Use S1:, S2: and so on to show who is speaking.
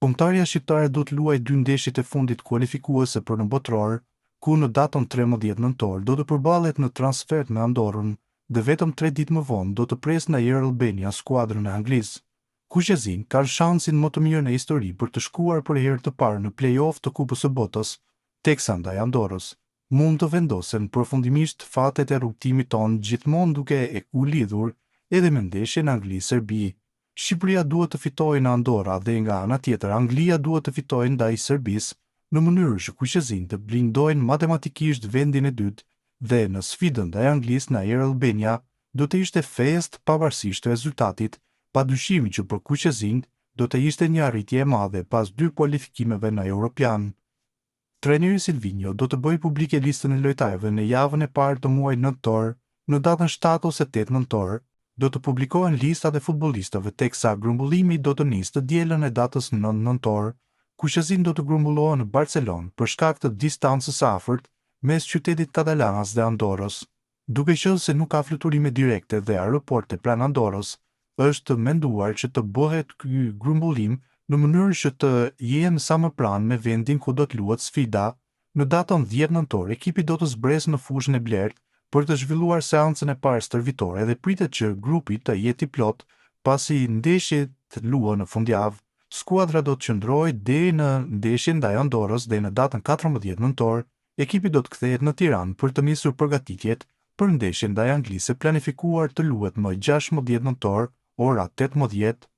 S1: Kombëtarja shqiptare do të luajë 2 ndeshjet e fundit kualifikuese për në botror, ku në datën 13 nëntor do të përballet në transfert me Andorrën dhe vetëm 3 ditë më vonë do të presë në Air Albania skuadrën e Anglisë. Kuqezin ka shansin më të mirë në histori për të shkuar për herë të parë në play-off të Kupës së Botës, teksa ndaj Andorrës mund të vendosen përfundimisht fatet e rrugtimit tonë gjithmonë duke e u lidhur edhe me ndeshjen Angli-Serbi. Shqipëria duhet të fitojë në Andorra dhe nga ana tjetër Anglia duhet të fitojë ndaj Serbisë në mënyrë që kuqezin të blindojnë matematikisht vendin e dytë dhe në sfidën ndaj Anglisë në Air Albania do të ishte fest pavarësisht të rezultatit, padyshim që për kuqezin do të ishte një arritje e madhe pas 2 kualifikimeve në Europian. Trajneri Silvinho do të bëjë publike listën e lojtarëve në javën e parë të muajit nëntor, në datën 7 ose 8 nëntor, do të publikohen listat e futbollistëve teksa grumbullimi do të nisë të dielën e datës 9 nëntor. Kuqezin do të grumbullohen në Barcelonë për shkak të distancës së afërt mes qytetit Katalanas dhe Andorrës. Duke qenë se nuk ka fluturime direkte dhe aeroporte pranë Andorrës, është menduar që të bëhet ky grumbullim në mënyrë që të jenë sa më pranë me vendin ku do të luhet sfida. Në datën 10 nëntor, ekipi do të zbresë në fushën e blertë për të zhvilluar seancën e parë stërvitore dhe pritet që grupi të jetë i plot pasi ndeshjet luhen në fundjavë. Skuadra do të qëndrojë deri në ndeshjen ndaj Andorrës dhe në datën 14 nëntor, ekipi do të kthehet në Tiranë për të nisur përgatitjet për ndeshjen ndaj Anglisë planifikuar të luhet më 16 nëntor, ora 18.